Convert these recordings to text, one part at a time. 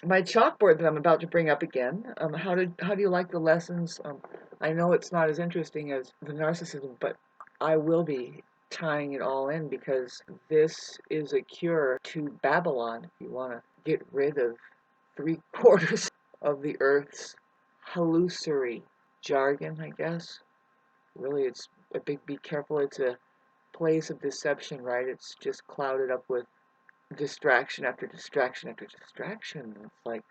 my chalkboard that I'm about to bring up again. How do you like the lessons? I know it's not as interesting as the narcissism, but I will be tying it all in because this is a cure to Babylon. If you want to get rid of 3/4 of the Earth's hallucinatory jargon, I guess. Really, it's a big be careful. It's a place of deception, right? It's just clouded up with distraction after distraction after distraction. It's like,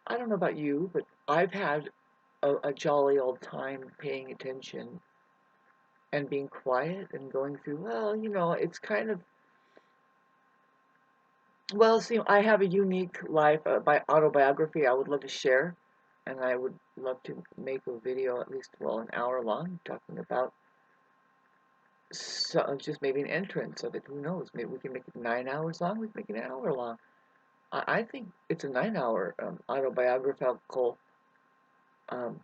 I don't know about you, but I've had a jolly old time paying attention and being quiet and going through, well, it's kind of, well, see, I have a unique life, by autobiography I would love to share, and I would love to make a video at least, well, an hour long, talking about just maybe an entrance of it. Who knows? Maybe we can make it 9 hours long, we can make it an hour long. I think it's a 9 hour autobiographical um,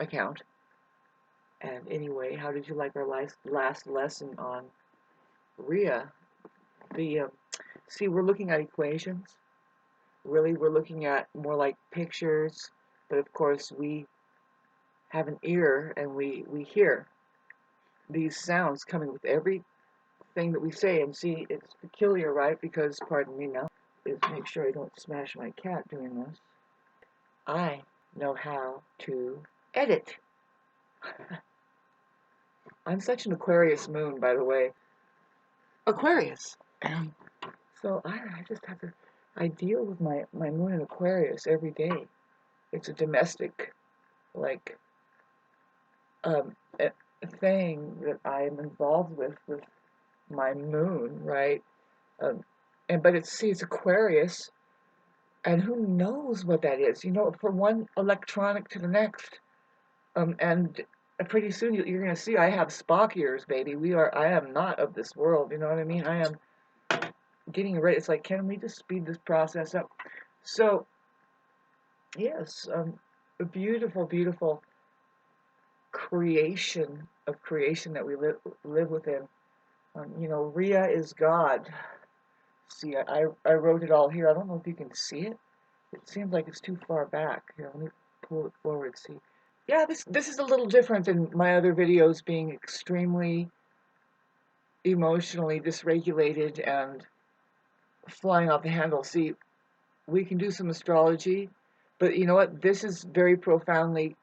account. And anyway, how did you like our last lesson on REA? The See, we're looking at equations. Really, we're looking at more like pictures, but of course we have an ear and we hear these sounds coming with everything that we say. And see, it's peculiar, right? Because, pardon me now, is make sure I don't smash my cat doing this. I know how to edit. I'm such an Aquarius moon, by the way. Aquarius. So I just have to, I deal with my moon in Aquarius every day. It's a domestic, like, a thing that I am involved with my moon, right? Um, but it's Aquarius, and who knows what that is? From one electronic to the next, and pretty soon you're gonna see I have Spock ears, baby. I am not of this world. You know what I mean? I am getting ready. It's like, can we just speed this process up? So yes, a beautiful, beautiful creation that we live within. REA is God. See, I wrote it all here. I don't know if you can see it. It seems like it's too far back. Here, let me pull it forward. See, yeah, this is a little different than my other videos being extremely emotionally dysregulated and flying off the handle. See, we can do some astrology, but you know what? This is very profoundly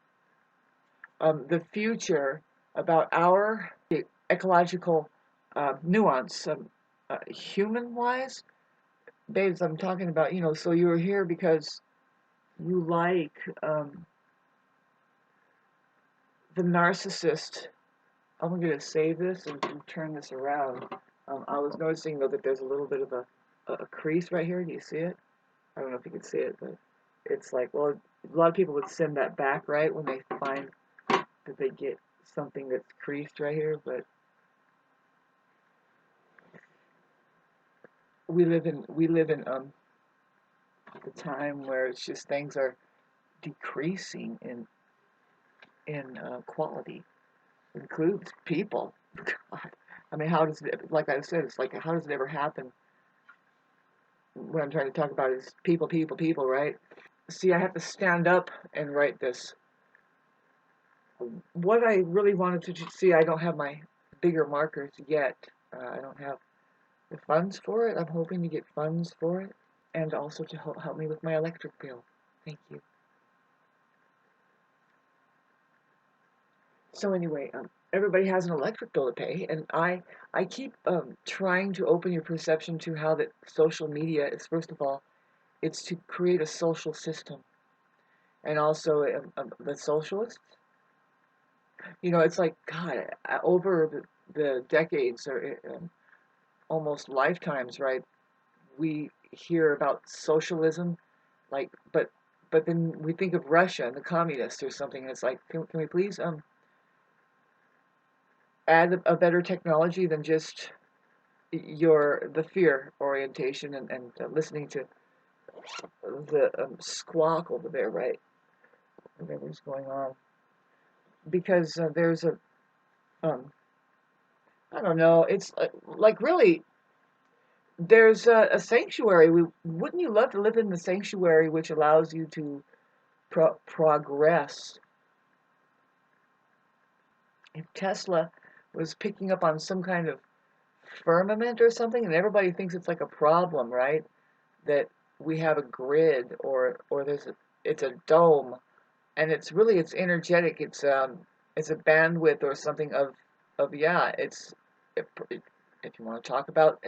the future about our ecological nuance, human-wise. Babes, I'm talking about, so you were here because you like the narcissist. I'm going to save this and turn this around. I was noticing, though, that there's a little bit of a crease right here. Do you see it? I don't know if you can see it, but it's like, well, a lot of people would send that back, right, when they find that they get something that's creased right here, but we live in the time where it's just things are decreasing in quality. Includes people. God, I mean, how does it? Like I said, it's like, how does it ever happen? What I'm trying to talk about is people, people, people, right? See, I have to stand up and write this. What I really wanted to see, I don't have my bigger markers yet. I don't have the funds for it. I'm hoping to get funds for it, and also to help me with my electric bill. Thank you. So anyway, everybody has an electric bill to pay, and I keep trying to open your perception to how that social media is, first of all, it's to create a social system, and also the socialists. It's like, God, over the decades or almost lifetimes, right? We hear about socialism, like, but then we think of Russia and the communists or something, and it's like, can we please add a better technology than just the fear orientation and listening to the squawk over there, right? Whatever's going on, because there's a I don't know. It's like really there's a sanctuary. Wouldn't you love to live in the sanctuary which allows you to progress? If Tesla was picking up on some kind of firmament or something, and everybody thinks it's like a problem, right? That we have a grid or it's a dome, and it's energetic. It's a bandwidth or something of yeah. If you want to talk about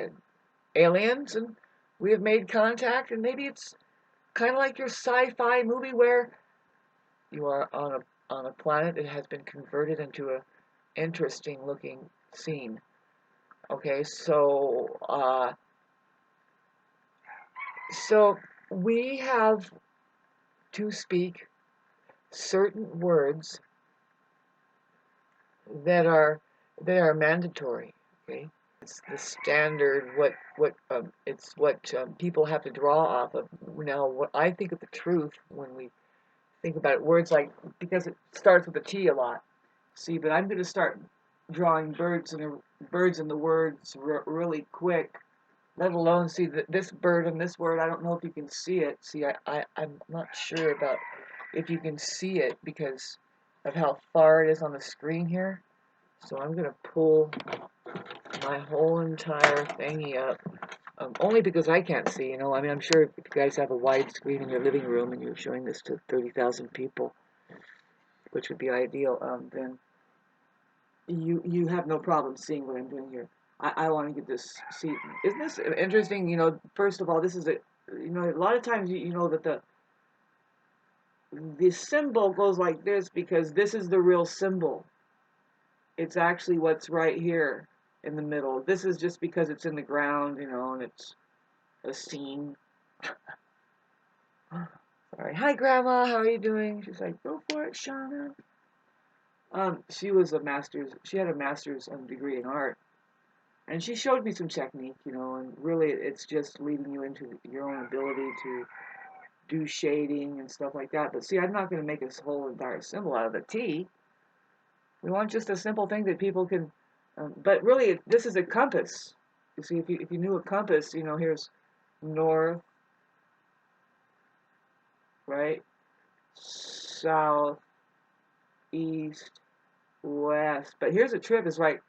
aliens and we have made contact, and maybe it's kind of like your sci-fi movie where you are on a planet that has been converted into a interesting looking scene. Okay, so we have to speak certain words that are mandatory. Okay, it's the standard. It's what people have to draw off of. Now, what I think of the truth when we think about it, words like, because it starts with a T a lot. See, but I'm going to start drawing birds in the words really quick. Let alone see this bird and this word. I don't know if you can see it. See, I'm not sure about if you can see it because of how far it is on the screen here. So I'm going to pull my whole entire thingy up. Only because I can't see, you know. I mean, I'm sure if you guys have a wide screen in your living room and you're showing this to 30,000 people, which would be ideal, then you have no problem seeing what I'm doing here. I want to get this, see, isn't this interesting? You know, first of all, this is a lot of times you know that the symbol goes like this because this is the real symbol. It's actually what's right here in the middle. This is just because it's in the ground, you know, and it's a scene. Sorry. Hi, Grandma. How are you doing? She's like, go for it, Shauna. She had a master's degree in art. And she showed me some technique, you know, and really it's just leading you into your own ability to do shading and stuff like that. But see, I'm not going to make this whole entire symbol out of the T. We want just a simple thing that people can, but really this is a compass. You see, if you knew a compass, you know, here's north, right, south, east, west. But here's a trip, is right,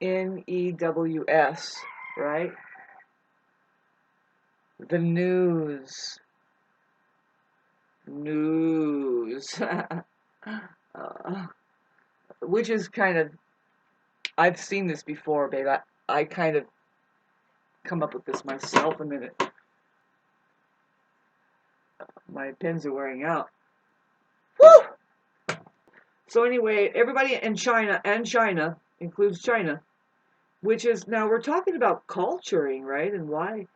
NEWS, right? The news. Which is kind of, I've seen this before, babe. I kind of come up with this myself a minute. My pens are wearing out. Woo! So anyway, everybody in China, and China includes China, which is, now we're talking about culturing, right? And why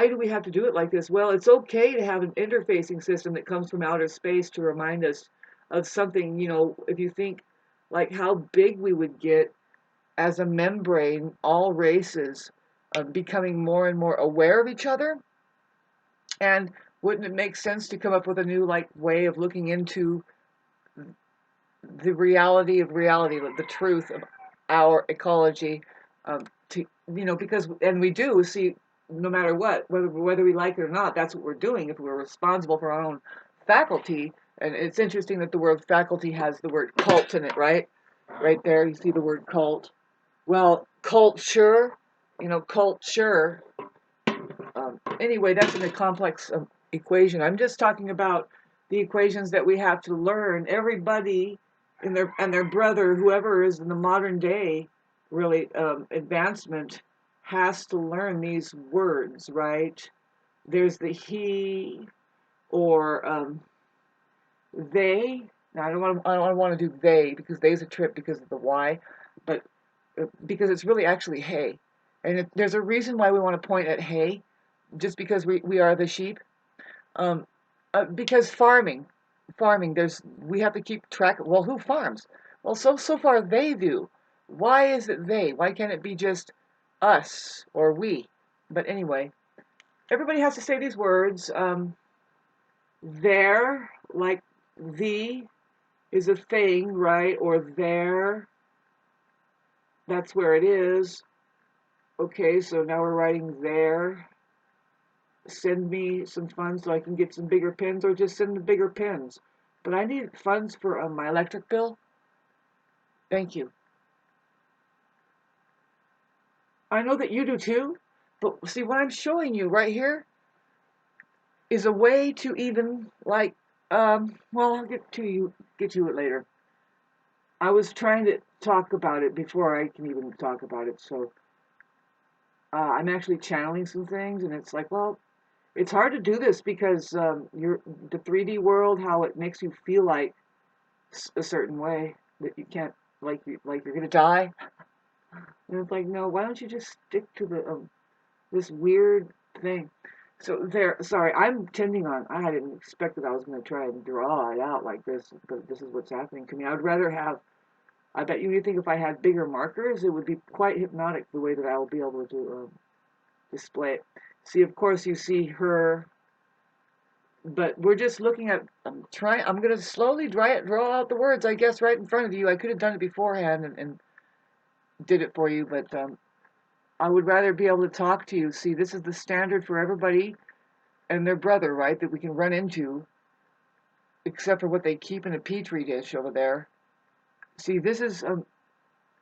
do we have to do it like this? Well, it's okay to have an interfacing system that comes from outer space to remind us of something, you know, if you think like how big we would get as a membrane, all races becoming more and more aware of each other. And wouldn't it make sense to come up with a new like way of looking into the reality of reality, the truth of our ecology, to, you know, because, and we do see, no matter what, whether we like it or not, that's what we're doing if we're responsible for our own faculty. And it's interesting that the word faculty has the word cult in it, right? Right there, you see the word cult. Well, culture, you know, culture. Anyway, that's in a complex equation. I'm just talking about the equations that we have to learn. Everybody and their brother, whoever is in the modern day, really advancement, has to learn these words, right? There's the he or they. Now I don't want to do they because they's a trip because of the Y, but because it's really actually hey, and there's a reason why we want to point at hey, just because we are the sheep. Um, because farming, we have to keep track. Well, who farms? Well, so far they do. Why is it they? Why can't it be just us or we? But anyway, everybody has to say these words. There, like the is a thing, right? Or there, that's where it is. Okay, so now we're writing there. Send me some funds so I can get some bigger pens, or just send the bigger pens. But I need funds for my electric bill. Thank you. I know that you do too, but see what I'm showing you right here is a way to even like well, I'll get to it later. I was trying to talk about it before I can even talk about it, so I'm actually channeling some things, and it's like, well, it's hard to do this because you're the 3D world, how it makes you feel like a certain way that you can't, like you're gonna die, and it's like, no, why don't you just stick to the this weird thing? So there, sorry, I'm tending on. I didn't expect that I was going to try and draw it out like this, but this is what's happening to me. I would rather have. I bet you think if I had bigger markers, it would be quite hypnotic the way that I will be able to display it. See, of course, you see her, but we're just looking at. I'm going to slowly draw out the words, I guess, right in front of you. I could have done it beforehand and did it for you, but I would rather be able to talk to you. See, this is the standard for everybody and their brother, right, that we can run into, except for what they keep in a petri dish over there. See, this is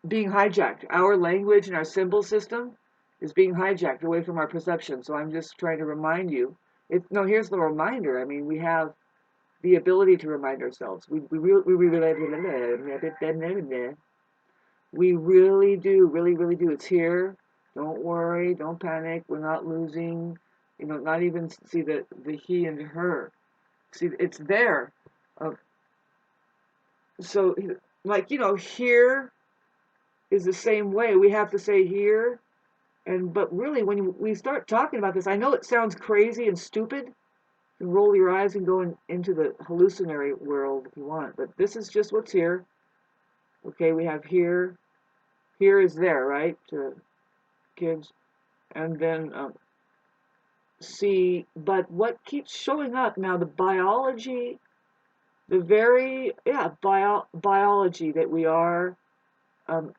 being hijacked. Our language and our symbol system is being hijacked away from our perception. So I'm just trying to remind you. No, here's the reminder. I mean, we have the ability to remind ourselves. We really do, really do. It's here. Don't worry. Don't panic. We're not losing. Not even see the he and her. See, it's there. Uh, so, like, here is the same way. We have to say here, but really, when we start talking about this, I know it sounds crazy and stupid. You can roll your eyes and go into the hallucinatory world if you want, but this is just what's here. Okay, we have here. Here is there, right, kids? And then see, but what keeps showing up now? The biology, the very biology that we are. Um,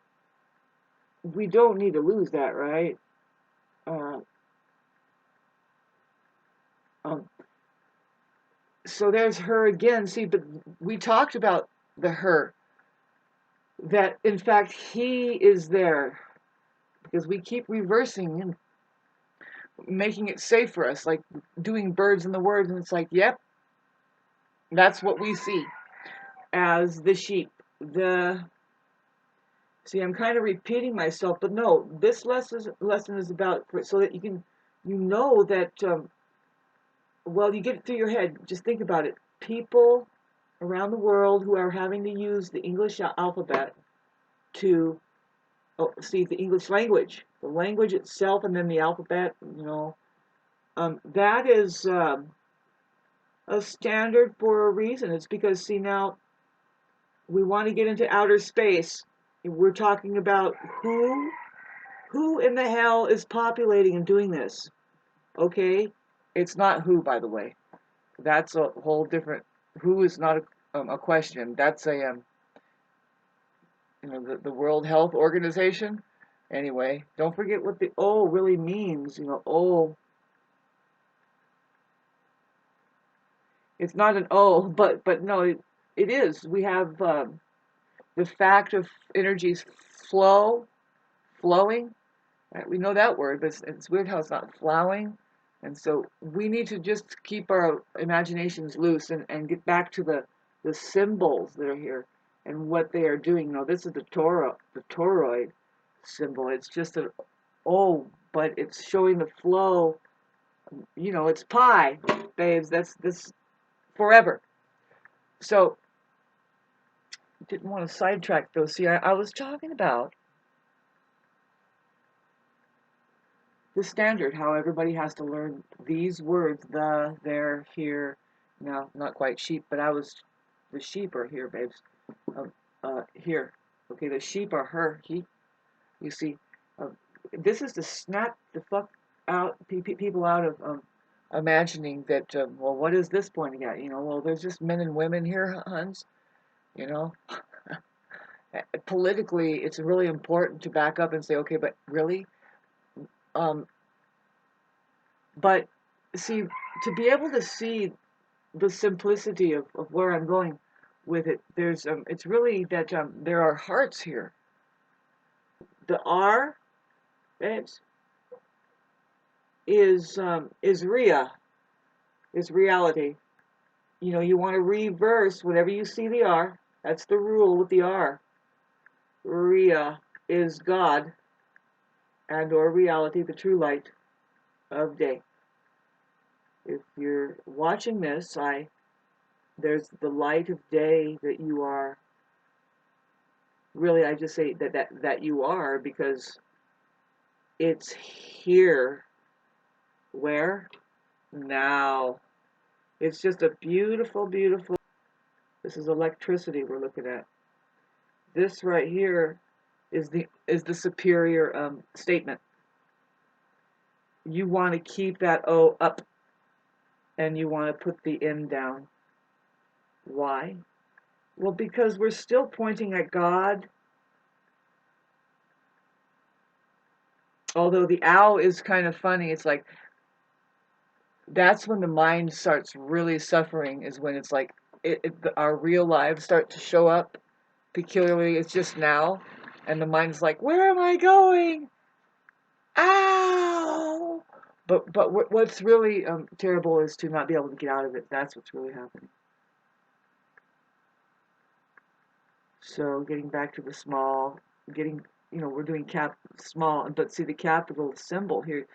we don't need to lose that, right? Uh, um, so there's her again. See, but we talked about the her, that in fact he is there, because we keep reversing and making it safe for us, like doing birds in the word, and it's like, yep, that's what we see as the sheep. See, I'm kind of repeating myself, but no, this lesson is about, so that you know that, well, you get it through your head. Just think about it. People around the world who are having to use the English alphabet to see the English language, the language itself, and then the alphabet. That is a standard for a reason. It's because, see, now we want to get into outer space. We're talking about who in the hell is populating and doing this. Okay, it's not who, by the way. That's a whole different. Who is not a question. That's the World Health Organization. Anyway, don't forget what the O really means. O. It's not an O, but no, it is. We have the fact of energies flowing. We know that word, but it's weird how it's not flowing. And so we need to just keep our imaginations loose and get back to the symbols that are here and what they are doing. This is the toroid symbol. It's just an O, but it's showing the flow. It's pi, babes. That's this forever. So, didn't want to sidetrack though. See, I was talking about the standard, how everybody has to learn these words, the, there, here. No, not quite sheep, but the sheep are here, babes. Here. Okay, the sheep are her, he. You see, this is to snap the fuck out, people out of imagining that, well, what is this pointing at? Well, there's just men and women here, Huns. You know, politically, it's really important to back up and say, okay, but really? But see, to be able to see the simplicity of where I'm going with it, it's really that there are hearts here. The R, babes, is REA, is reality. You know, you want to reverse whenever you see the R. That's the rule with the R. REA is God and or reality, the true light of day. If you're watching this, there's the light of day that you are. Really, I just say that you are, because it's here. Where? Now. It's just a beautiful, beautiful. This is electricity we're looking at. This right here is the superior statement. You want to keep that O up, and you want to put the N down. Why? Well, because we're still pointing at God. Although the ow is kind of funny. It's like, that's when the mind starts really suffering, is when it's like our real lives start to show up peculiarly. It's just now, and the mind's like, where am I going? Ow! But what's really terrible is to not be able to get out of it. That's what's really happening. So getting back to the small, we're doing small, but see the capital symbol here.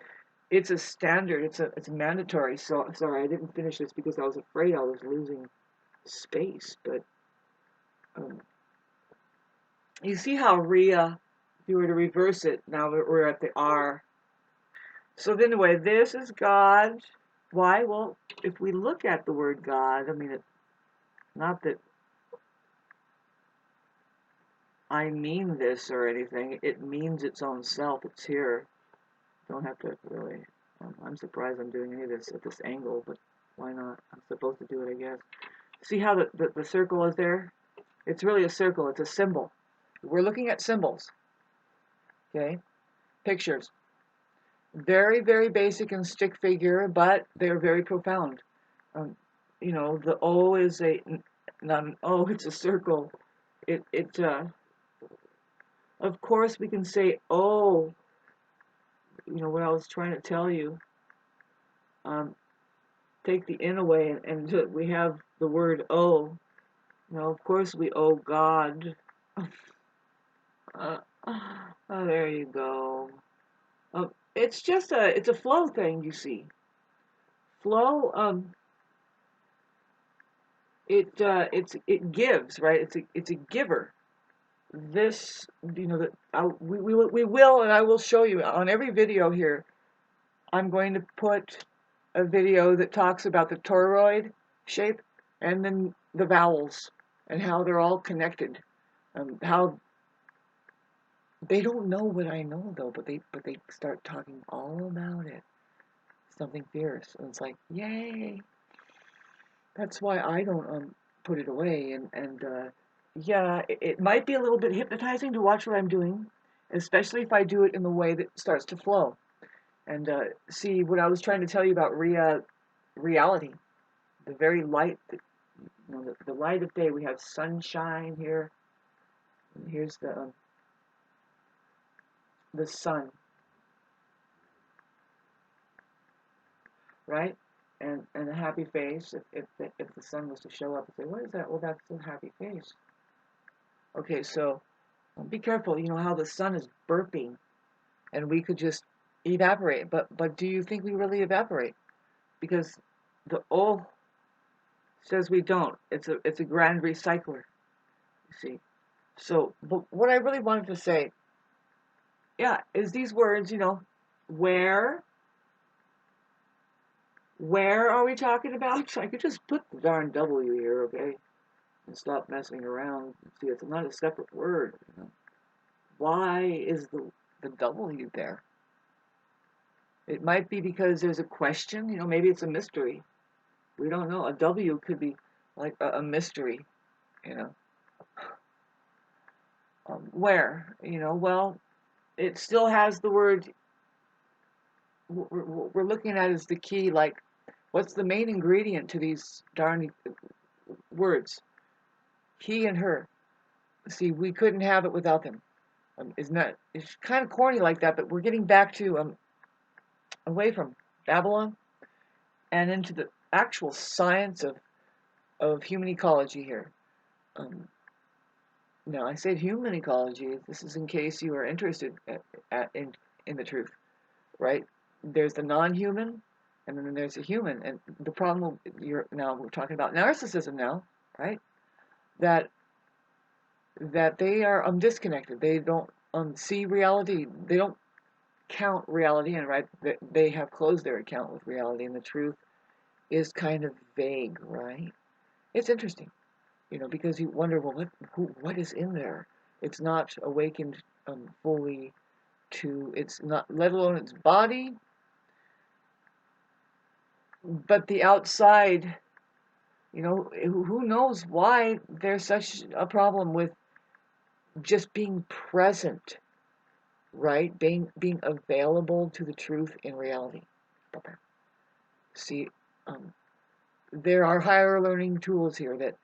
It's a standard. It's mandatory. So sorry, I didn't finish this because I was afraid I was losing space. But you see how REA, if you were to reverse it, now we're at the R. So then anyway, this is God. Why? Well, if we look at the word God, I mean, not that I mean this or anything. It means its own self. It's here. Don't have to really. I'm surprised I'm doing any of this at this angle, but why not? I'm supposed to do it, I guess. See how the circle is there? It's really a circle. It's a symbol. We're looking at symbols. Okay? Pictures. Very, very basic and stick figure, but they're very profound. The O is not an O, it's a circle. Of course we can say O, what I was trying to tell you. Take the N away, and we have the word O. Of course we owe God. Oh, there you go. It's just it's a flow thing, you see. Flow, it gives, right? It's a giver. This, we will, and I will show you on every video here. I'm going to put a video that talks about the toroid shape and then the vowels and how they're all connected. How they don't know what I know though, but they start talking all about it. Something fierce, and it's like, yay! That's why I don't put it away. And yeah, it might be a little bit hypnotizing to watch what I'm doing, especially if I do it in the way that starts to flow. And see, what I was trying to tell you about reality, the very light, the light of day. We have sunshine here. And here's the sun, right? And a happy face. If the sun was to show up and say, what is that? Well, that's a happy face. Okay, so be careful. You know how the sun is burping, and we could just evaporate. But do you think we really evaporate? Because the O says we don't. It's a grand recycler. You see. So, but what I really wanted to say, yeah, is these words. Where are we talking about? I could just put the darn W here, okay, and stop messing around. See, it's not a separate word. Why is the W there? It might be because there's a question. Maybe it's a mystery. We don't know. A W could be like a mystery. Where? Well, it still has the word what we're looking at is the key, like, what's the main ingredient to these darn words? He and her. See, we couldn't have it without them. Isn't that, it's kind of corny like that, but we're getting back to away from Babylon and into the actual science of human ecology here. Now, I said human ecology. This is in case you are interested in the truth, right? There's the non-human, and then there's the human. And the problem now we're talking about narcissism now, right? That they are disconnected. They don't see reality. They don't count reality, and right, they have closed their account with reality, and the truth is kind of vague, right? It's interesting, because you wonder, well, what is in there? It's not awakened fully to, it's not, let alone its body, but the outside, who knows why there's such a problem with just being present, right? Being available to the truth in reality. See, there are higher learning tools here that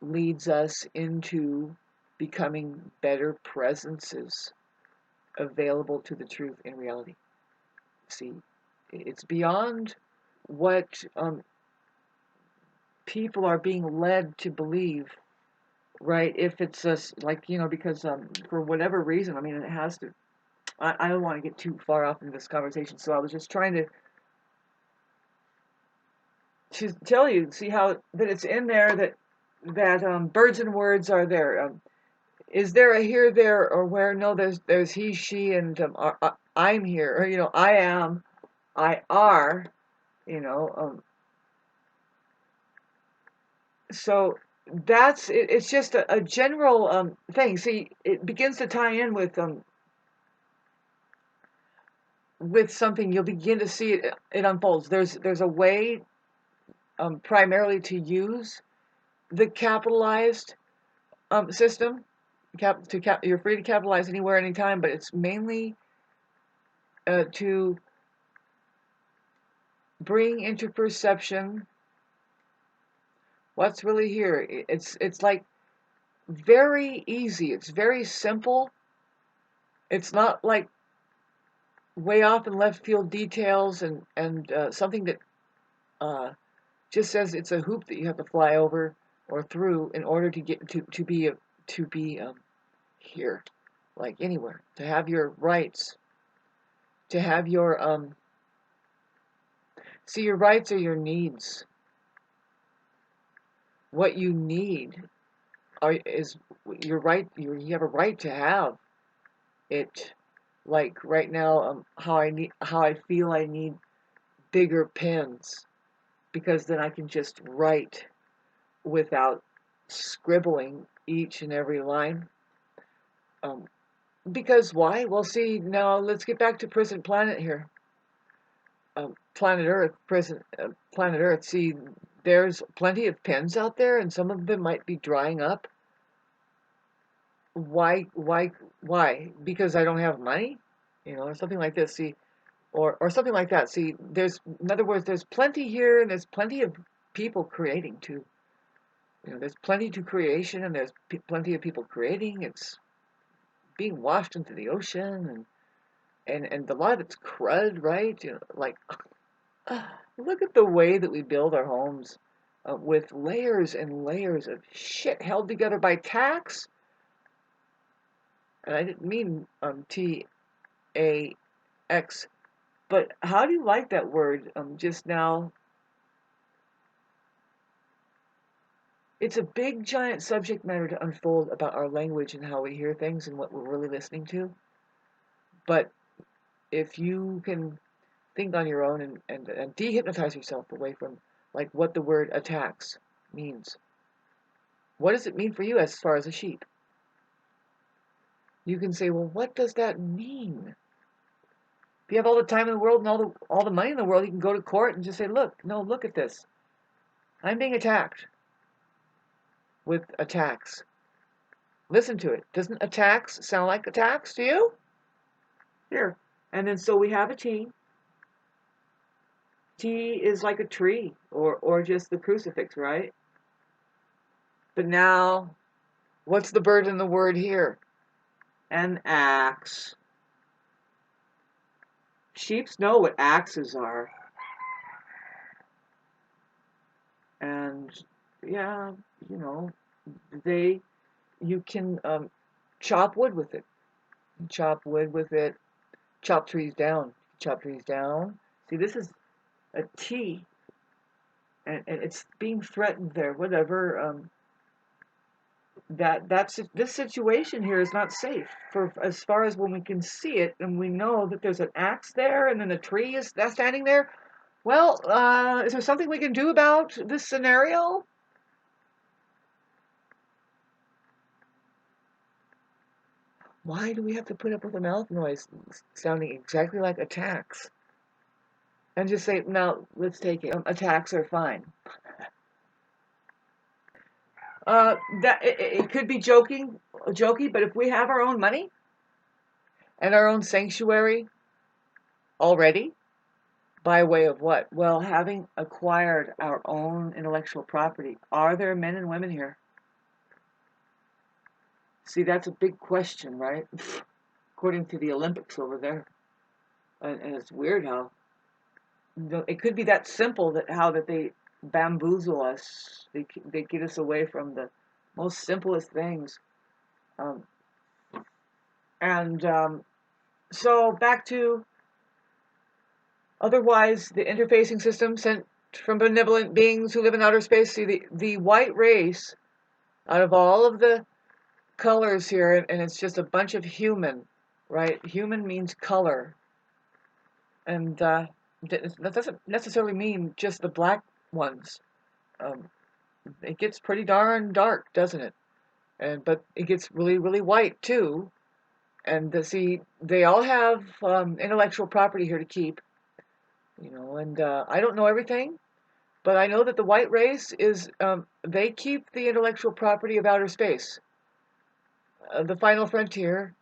leads us into becoming better presences available to the truth in reality. See, it's beyond what people are being led to believe, right? If it's like, because for whatever reason, I mean, it has to, I don't want to get too far off in this conversation, so I was just trying to tell you, see how that it's in there, that birds and words are there. Is there a here, there, or where? No, there's he, she, and I'm here, or I am, I are, so that's it, it's just a general thing. See, it begins to tie in with something. You'll begin to see it unfolds. There's a way primarily to use the capitalized system. You're free to capitalize anywhere, anytime, but it's mainly to bring into perception what's really here. It's like very easy. It's very simple. It's not like way off in left field details and something that just says it's a hoop that you have to fly over or through in order to get to be here, like anywhere, to have your rights, to have your see, your rights are your needs. What you need is your right. You have a right to have it. Like right now, how I feel I need bigger pens, because then I can just write without scribbling each and every line. Because why? Well, see, now let's get back to present planet here. Planet Earth, planet Earth. See, there's plenty of pens out there, and some of them might be drying up. Why? Because I don't have money, or something like this. See, or something like that. See, in other words, there's plenty here, and there's plenty of people creating too. There's plenty to creation, and there's plenty of people creating. It's being washed into the ocean, and a lot of it's crud, right? Like, look at the way that we build our homes, with layers and layers of shit held together by tacks. And I didn't mean TAX, but how do you like that word just now? It's a big, giant subject matter to unfold about our language and how we hear things and what we're really listening to. But if you can think on your own and dehypnotize yourself away from like what the word attacks means. What does it mean for you as far as a sheep? You can say, well, what does that mean? If you have all the time in the world and all the money in the world, you can go to court and just say, look at this. I'm being attacked with attacks. Listen to it. Doesn't attacks sound like attacks to you? Here. And then so we have a team. T is like a tree or just the crucifix, right? But now, what's the bird in the word here? An axe. Sheeps know what axes are. And yeah, you know, you can chop wood with it. Chop wood with it. Chop trees down. Chop trees down. See, this is a T, and it's being threatened there. Whatever. This situation here is not safe for as far as when we can see it and we know that there's an axe there and then a tree is standing there. Well, is there something we can do about this scenario? Why do we have to put up with a mouth noise sounding exactly like attacks? And just say, no, let's take it. Attacks are fine. It could be jokey, but if we have our own money and our own sanctuary already, by way of what? Well, having acquired our own intellectual property, are there men and women here? See, that's a big question, right? According to the Olympics over there. And it's weird how it could be that simple that they bamboozle us. They get us away from the most simplest things. Um, and so back to otherwise the interfacing system sent from benevolent beings who live in outer space. See, the white race, out of all of the colors here, and it's just a bunch of human, right? Human means color. And that doesn't necessarily mean just the black ones. Um, it gets pretty darn dark, doesn't it? But it gets really, really white too. And see, they all have intellectual property here to keep, And I don't know everything, but I know that the white race is they keep the intellectual property of outer space, the final frontier.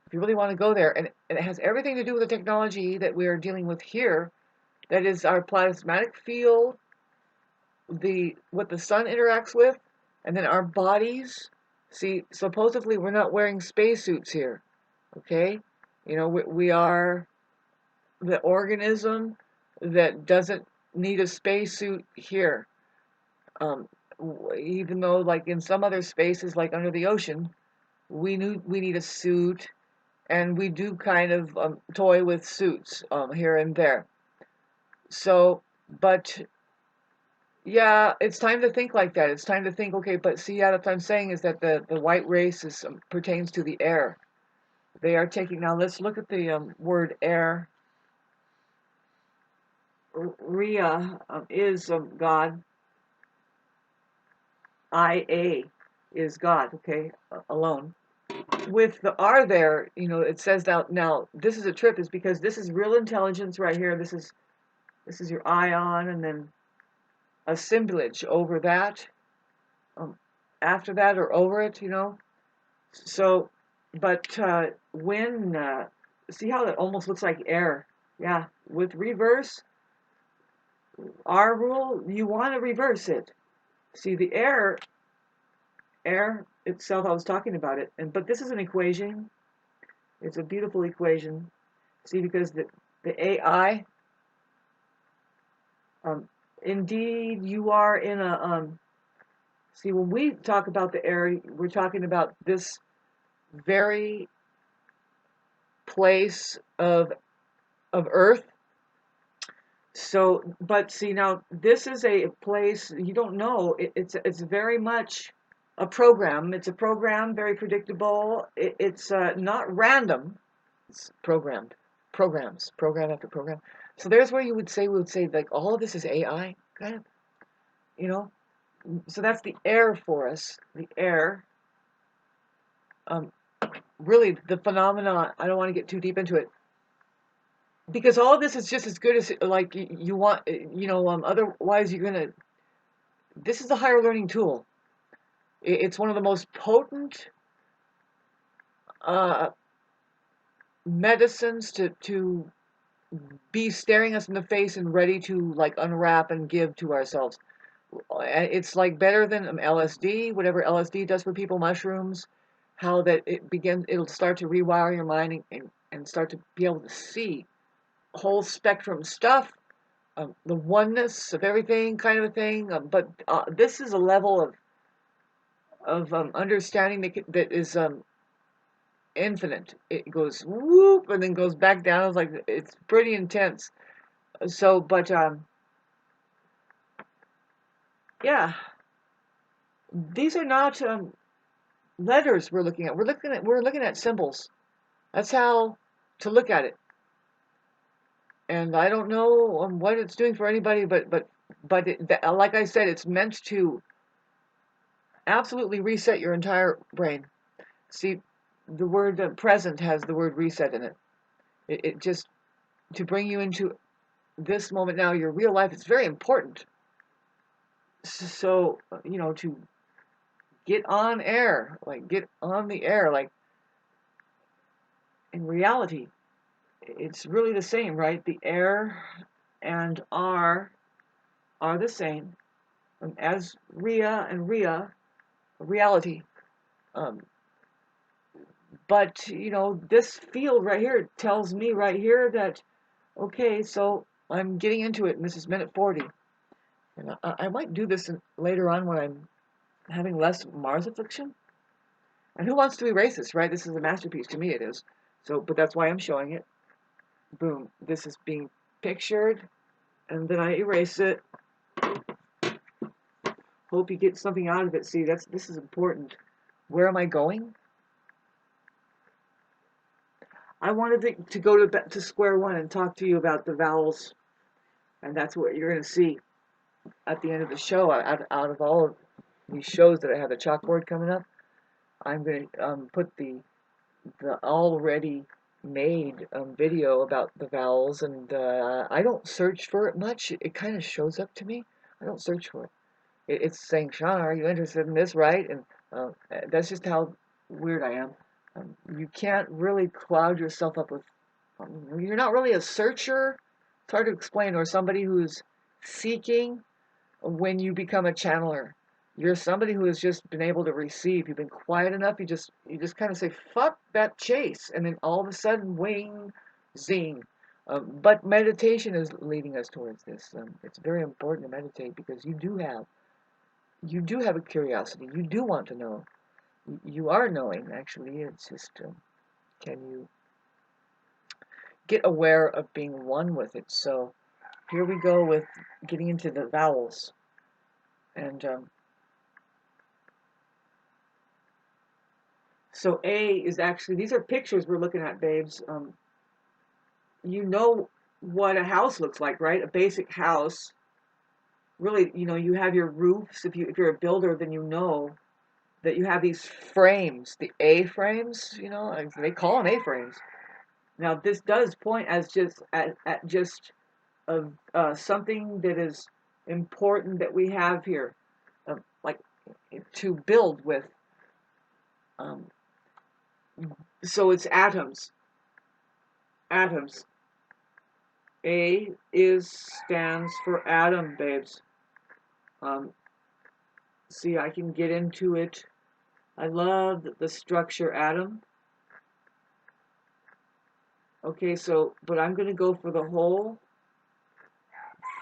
If you really want to go there, and it has everything to do with the technology that we are dealing with here. That is our plasmatic field, what the sun interacts with, and then our bodies. See, supposedly we're not wearing spacesuits here, okay? We are the organism that doesn't need a spacesuit here. Even though, like in some other spaces, like under the ocean, we need a suit, and we do kind of toy with suits here and there. So, but yeah, it's time to think like that. It's time to think, okay, but see, yeah, what I'm saying is that the white race pertains to the air. They are taking, now let's look at the word air. REA is God. IA is God, okay, alone. With the R there, it says now this is a trip is because this is real intelligence right here. This is your ion, and then assemblage over that, after that or over it, So, but when see how that almost looks like air? Yeah, with reverse, our rule, you want to reverse it. See, the air itself, I was talking about it, but this is an equation. It's a beautiful equation. See, because the AI, indeed, you are in a see, when we talk about the air, we're talking about this very place of Earth. So, but see, now this is a place you don't know. It's very much a program. It's a program, very predictable. It's not random. It's programmed, program after program. So there's where we would say like all of this is AI, kind of, you know. So that's the air for us. The air. Really, the phenomenon. I don't want to get too deep into it, because all of this is just as good as like you want, otherwise you're gonna. This is a higher learning tool. It's one of the most potent medicines to be staring us in the face and ready to like unwrap and give to ourselves. It's like better than LSD, whatever LSD does for people, mushrooms, how that it'll start to rewire your mind and start to be able to see whole spectrum stuff, the oneness of everything kind of a thing. But this is a level of understanding that is infinite. It goes whoop and then goes back down. It's like it's pretty intense. So, but yeah, these are not letters we're looking at. We're looking at symbols. That's how to look at it. And I don't know what it's doing for anybody, but like I said, it's meant to absolutely reset your entire brain. See, the word present has the word reset in it. It just to bring you into this moment now, your real life. It's very important. So to get on air, like get on the air, like in reality, it's really the same, right? The air and R are the same as REA and REA, reality. Um, but this field right here tells me right here that okay, so I'm getting into it, and this is minute 40, and I might do this later on when I'm having less Mars affliction. And who wants to erase this, right? This is a masterpiece to me. It is. So, but that's why I'm showing it. Boom. This is being pictured, and then I erase it. Hope you get something out of it. See, this is important. Where am I going? I wanted to go to square one and talk to you about the vowels, and that's what you're going to see at the end of the show. Out of all of these shows that I have the chalkboard coming up, I'm going to put the already made video about the vowels, and I don't search for it much. It kind of shows up to me. I don't search for it. It's saying, Sean, are you interested in this, right? And that's just how weird I am. You can't really cloud yourself up with, you're not really a searcher. It's hard to explain, or somebody who's seeking when you become a channeler. You're somebody who has just been able to receive. You've been quiet enough. You just kind of say, fuck that chase. And then all of a sudden, wing, zing. But meditation is leading us towards this. It's very important to meditate because you do have a curiosity. You do want to know. You are knowing, actually. It's just, can you get aware of being one with it? So here we go with getting into the vowels. And so A is actually, these are pictures we're looking at, babes. You know what a house looks like, right? A basic house. Really, you have your roofs. If you're a builder, then you know that you have these frames, the A-frames, they call them A-frames. Now, this does point as just at just something that is important that we have here, like to build with. So it's atoms. Atoms. A stands for atom, babes. See, I can get into it. I love the structure atom. Okay, but I'm going to go for the whole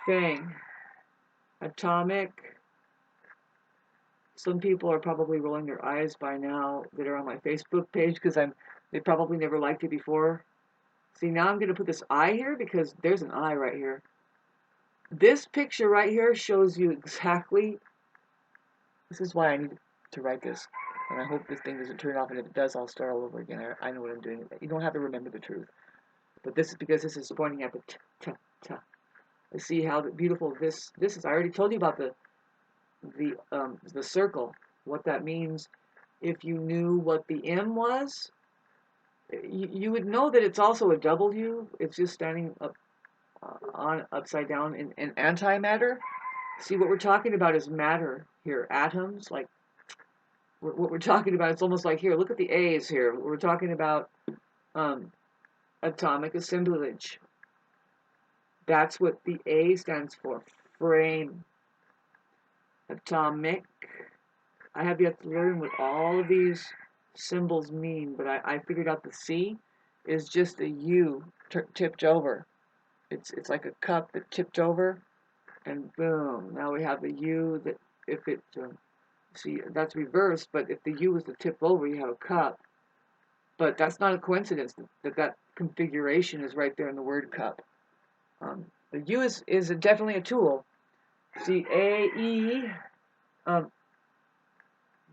thing. Atomic. Some people are probably rolling their eyes by now that are on my Facebook page because they probably never liked it before. See, now I'm going to put this eye here because there's an eye right here. This picture right here shows you exactly. This is why I need to write this. And I hope this thing doesn't turn off, and if it does, I'll start all over again. I know what I'm doing. You don't have to remember the truth. But this is because this is pointing at the t. See how beautiful this is. I already told you about the circle, what that means. If you knew what the M was, you would know that it's also a W. It's just standing up upside down in antimatter. See, what we're talking about is matter here, atoms. Like what we're talking about, it's almost like here. Look at the A's here. We're talking about atomic assemblage. That's what the A stands for, frame. Atomic. I have yet to learn what all of these symbols mean, but I figured out the C is just a U tipped over. It's like a cup that tipped over, and boom, now we have the U that if it, see, that's reversed, but if the U was to tip over, you have a cup. But that's not a coincidence that configuration is right there in the word cup. The U is definitely a tool. See, A, E, I'm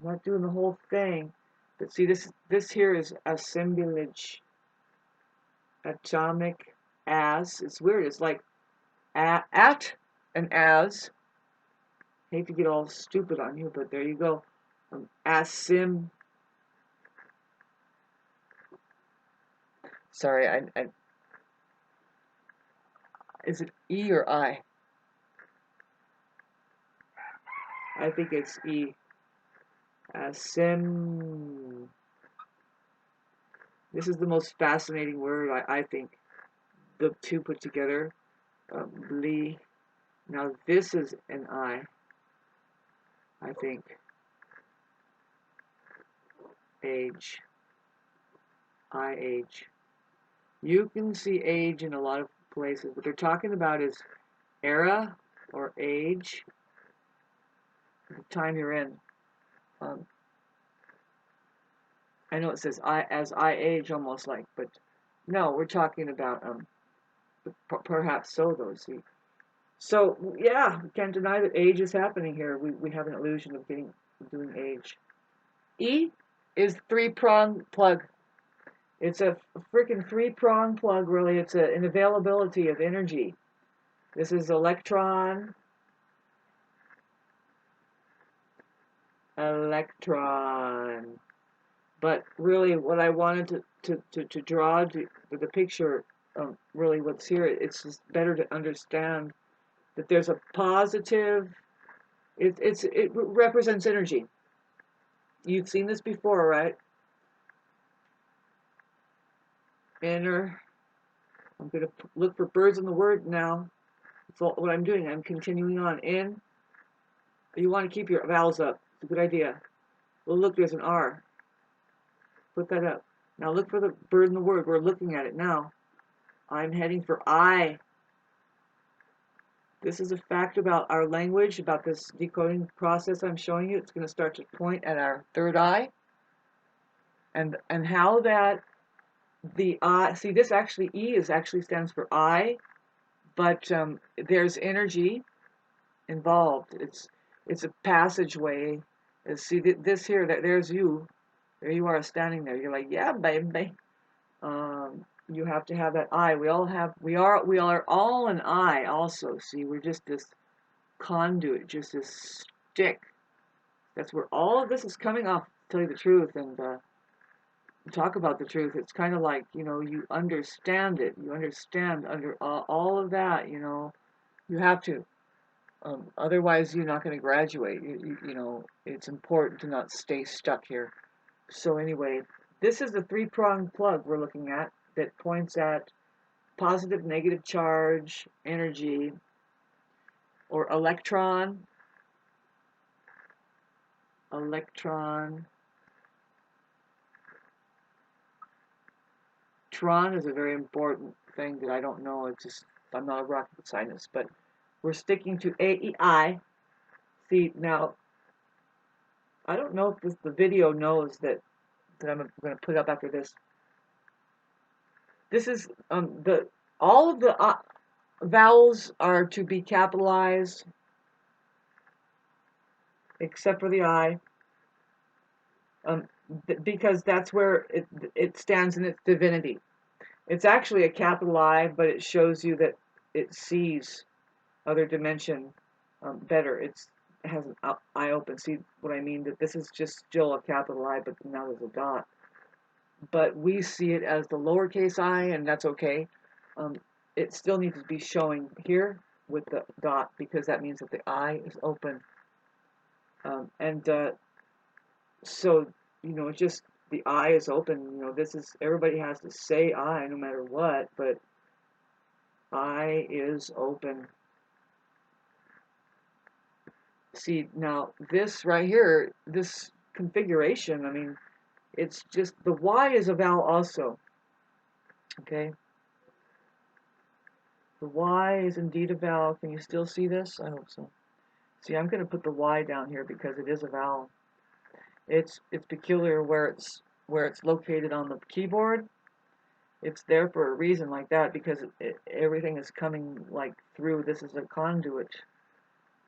not doing the whole thing, but see, this here is assemblage, atomic, as. It's weird. It's like at and as. I hate to get all stupid on you, but there you go. ASsEmblliAGE. Sorry, is it E or I? I think it's E. This is the most fascinating word, I think. The two put together. Blee. Now this is an I think. Age. age. You can see age in a lot of places. What they're talking about is era or age, the time you're in. I know it says as I age, almost like, but no, we're talking about perhaps so though. See, so yeah, we can't deny that age is happening here. We have an illusion of doing age. E is three-prong plug. It's a freaking three-prong plug, really. It's an availability of energy. This is electron, But really, what I wanted to draw to the picture, really what's here, it's just better to understand that there's a positive, it represents energy. You've seen this before, right? Inner. I'm going to look for birds in the word now. That's what I'm doing. I'm continuing on. In. You want to keep your vowels up. It's a good idea. Well, look, there's an R. Put that up. Now look for the bird in the word. We're looking at it now. I'm heading for I. This is a fact about our language, about this decoding process I'm showing you. It's going to start to point at our third eye. And how that the I, see this actually, E is actually stands for I, but there's energy involved. It's a passageway. See this here, there's you. There you are standing there. You're like, yeah, baby. You have to have that I. We are all an I also. See, we're just this conduit, just this stick. That's where all of this is coming off, to tell you the truth, and talk about the truth. It's kind of like, you understand it. You understand under all of that, you have to. Otherwise, you're not going to graduate. It's important to not stay stuck here. So anyway, this is the three-pronged plug we're looking at that points at positive, negative charge, energy, or electron. Tron is a very important thing that I don't know. I'm not a rocket scientist, but we're sticking to AEI. See, now, I don't know if the video knows that I'm going to put up after this. This is all of the vowels are to be capitalized except for the I, because that's where it stands in its divinity. It's actually a capital I, but it shows you that it sees other dimension better. It has an eye open. See what I mean? That this is just still a capital I, but now there's a dot. But we see it as the lowercase I, and that's okay. It still needs to be showing here with the dot, because that means that the I is open. So, just the I is open. Everybody has to say I no matter what, but Eye is open. See, now this right here, this configuration, I mean, it's just, the Y is a vowel also, okay? The Y is indeed a vowel. Can you still see this? I hope so. See, I'm going to put the Y down here because it is a vowel. It's peculiar where it's located on the keyboard. It's there for a reason like that, because everything is coming like through. This is a conduit.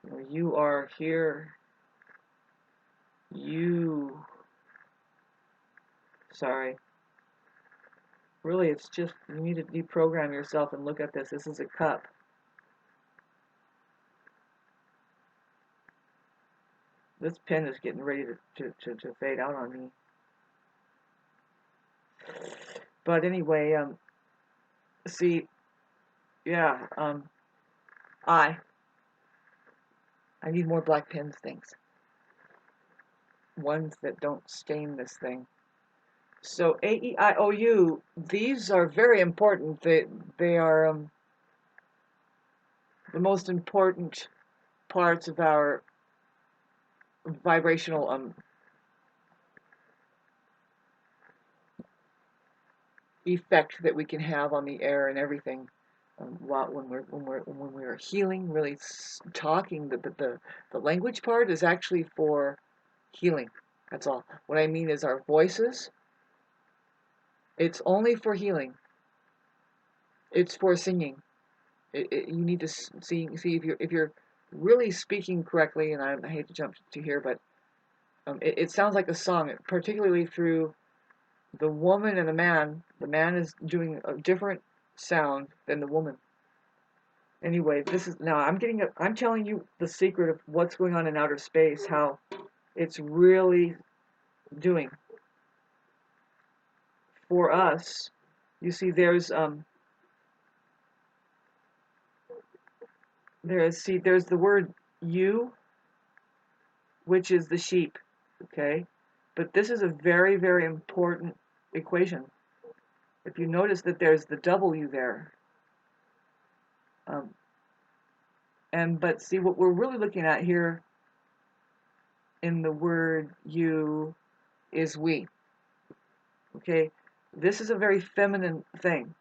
You know, you are here. Sorry. Really, it's just, you need to deprogram yourself and look at this. This is a cup. This pen is getting ready to fade out on me. But anyway, see, yeah, I need more black pens, things. Ones that don't stain this thing. So A-E-I-O-U, these are very important. They are the most important parts of our vibrational effect that we can have on the air and everything. When we're healing, really talking, the language part is actually for healing. That's all. What I mean is our voices. It's only for healing. It's for singing. You need to see if you're really speaking correctly. And I hate to jump to here, but it sounds like a song, particularly through the woman and the man. The man is doing a different sound than the woman. Anyway, this is now I'm telling you the secret of what's going on in outer space, how it's really doing for us. You see, there's the word you, which is the sheep, okay? But this is a very, very important equation. If you notice that there's the W there, but see, what we're really looking at here in the word you is we, okay? This is a very feminine thing.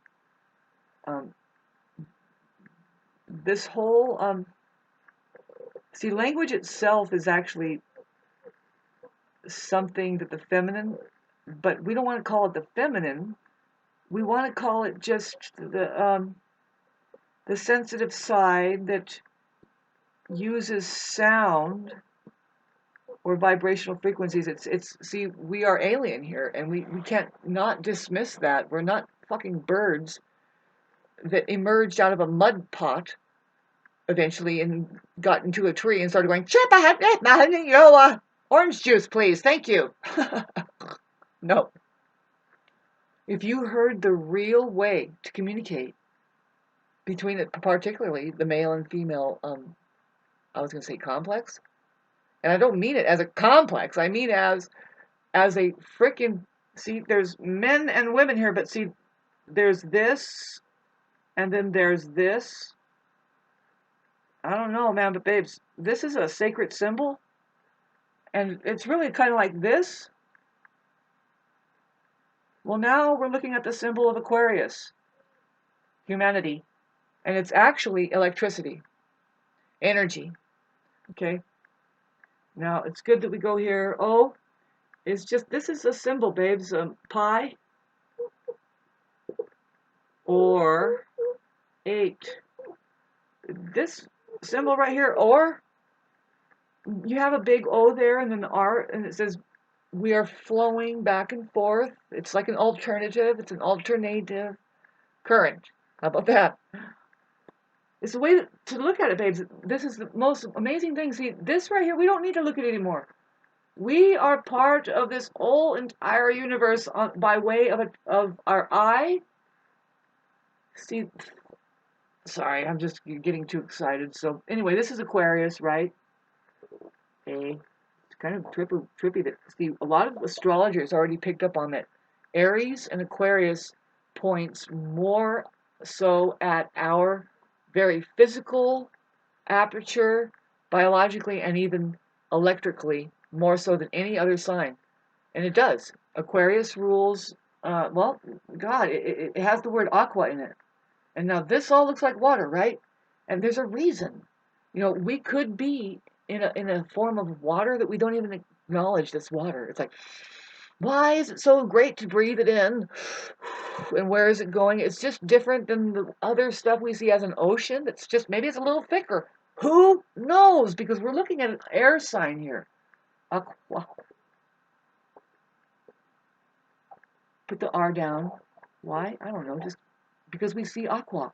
This whole, see, language itself is actually something that the feminine, but we don't want to call it the feminine. We want to call it just the sensitive side that uses sound or vibrational frequencies. See, we are alien here, and we can't not dismiss that. We're not fucking birds that emerged out of a mud pot eventually and got into a tree and started going, Chip, orange juice, please, thank you. No. If you heard the real way to communicate between it, particularly the male and female, I was going to say complex, and I don't mean it as a complex. I mean as a frickin', see, there's men and women here, but see, there's this, and then there's this. I don't know, man, but babes, this is a sacred symbol, and it's really kind of like this. Well, now we're looking at the symbol of Aquarius, humanity, and it's actually electricity, energy, okay? Now, it's good that we go here. O, it's just, this is a symbol, babes, pi, or 8. This symbol right here, or, you have a big O there and then R, and it says we are flowing back and forth. It's like an alternative. It's an alternative current. How about that? It's the way to look at it, babes. This is the most amazing thing. See, this right here, we don't need to look at it anymore. We are part of this whole entire universe by way of our eye. See, sorry, I'm just getting too excited. So anyway, this is Aquarius, right? Okay. It's kind of trippy that, see, a lot of astrologers already picked up on that. Aries and Aquarius points more So at our very physical aperture, biologically and even electrically, more so than any other sign. And it does. Aquarius rules, well, God, it has the word aqua in it. And now this all looks like water, right? And there's a reason. You know, we could be in a form of water that we don't even acknowledge that's water. It's like, why is it so great to breathe it in? And where is it going? It's just different than the other stuff we see as an ocean. It's just, maybe it's a little thicker. Who knows? Because we're looking at an air sign here. Aqua. Put the R down. Why? I don't know. Just because we see aqua.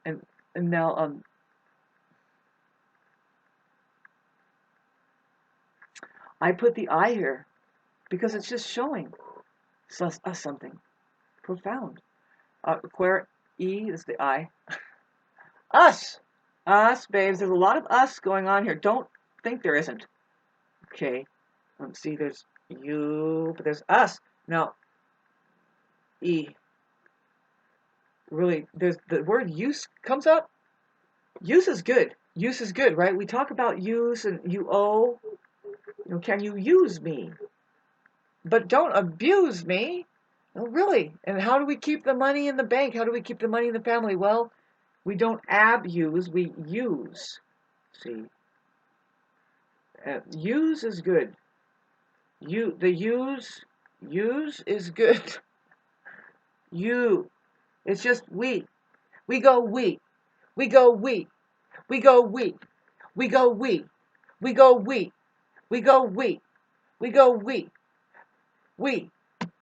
And now I put the I here because it's just showing us something profound. Where E is the I. Us! Us, babes. There's a lot of us going on here. Don't think there isn't. Okay. See, there's you, but there's us. Now, E. Really, there's the word use comes up. Use is good. Use is good, right? We talk about use and you owe. You know, can you use me? But don't abuse me. Oh, really? And how do we keep the money in the bank? How do we keep the money in the family? Well, we don't abuse, we use. See? Use is good. Use is good. You. It's just we. We go we. We go we. We go we. We go we. We go we. We go we. We go we. We.